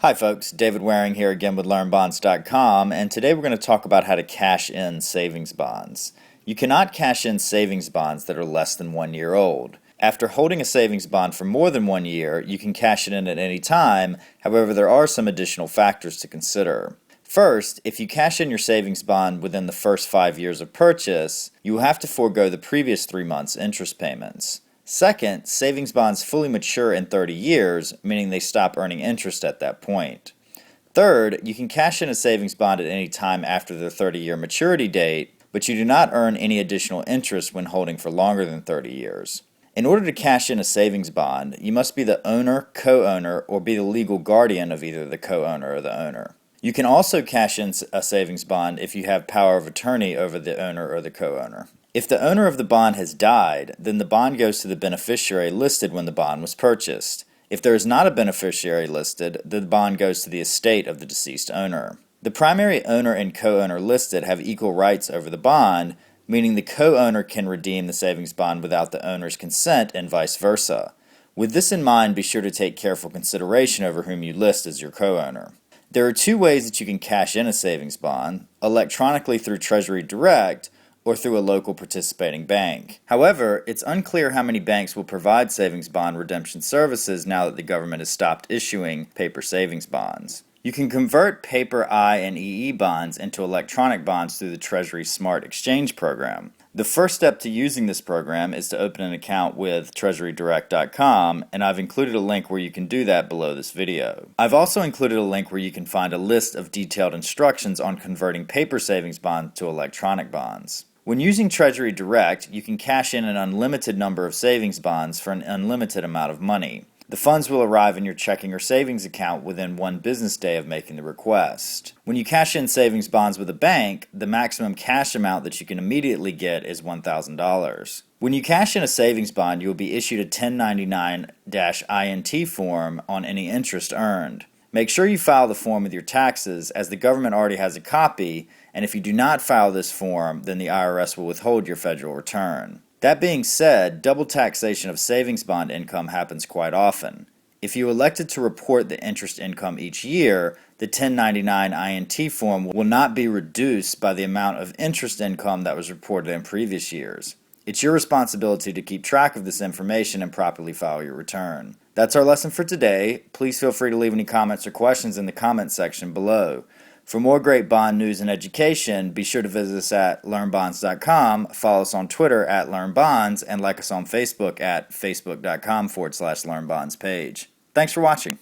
Hi folks, David Waring here again with LearnBonds.com, and today we're going to talk about how to cash in savings bonds. You cannot cash in savings bonds that are less than 1 year old. After holding a savings bond for more than 1 year, you can cash it in at any time. However, there are some additional factors to consider. First, if you cash in your savings bond within the first 5 years of purchase, you will have to forego the previous 3 months' interest payments. Second, savings bonds fully mature in 30 years, meaning they stop earning interest at that point. Third, you can cash in a savings bond at any time after their 30-year maturity date, but you do not earn any additional interest when holding for longer than 30 years. In order to cash in a savings bond, you must be the owner, co-owner, or be the legal guardian of either the co-owner or the owner. You can also cash in a savings bond if you have power of attorney over the owner or the co-owner. If the owner of the bond has died, then the bond goes to the beneficiary listed when the bond was purchased. If there is not a beneficiary listed, the bond goes to the estate of the deceased owner. The primary owner and co-owner listed have equal rights over the bond, meaning the co-owner can redeem the savings bond without the owner's consent and vice versa. With this in mind, be sure to take careful consideration over whom you list as your co-owner. There are two ways that you can cash in a savings bond: electronically through Treasury Direct, or through a local participating bank. However, it's unclear how many banks will provide savings bond redemption services now that the government has stopped issuing paper savings bonds. You can convert paper I and EE bonds into electronic bonds through the Treasury Smart Exchange program. The first step to using this program is to open an account with TreasuryDirect.com, and I've included a link where you can do that below this video. I've also included a link where you can find a list of detailed instructions on converting paper savings bonds to electronic bonds. When using Treasury Direct, you can cash in an unlimited number of savings bonds for an unlimited amount of money. The funds will arrive in your checking or savings account within 1 business day of making the request. When you cash in savings bonds with a bank, the maximum cash amount that you can immediately get is $1,000. When you cash in a savings bond, you will be issued a 1099-INT form on any interest earned. Make sure you file the form with your taxes, as the government already has a copy, and if you do not file this form, then the IRS will withhold your federal return. That being said, double taxation of savings bond income happens quite often. If you elected to report the interest income each year, the 1099 INT form will not be reduced by the amount of interest income that was reported in previous years. It's your responsibility to keep track of this information and properly file your return. That's our lesson for today. Please feel free to leave any comments or questions in the comments section below. For more great bond news and education, be sure to visit us at LearnBonds.com, follow us on Twitter at LearnBonds, and like us on Facebook at Facebook.com/LearnBonds page. Thanks for watching.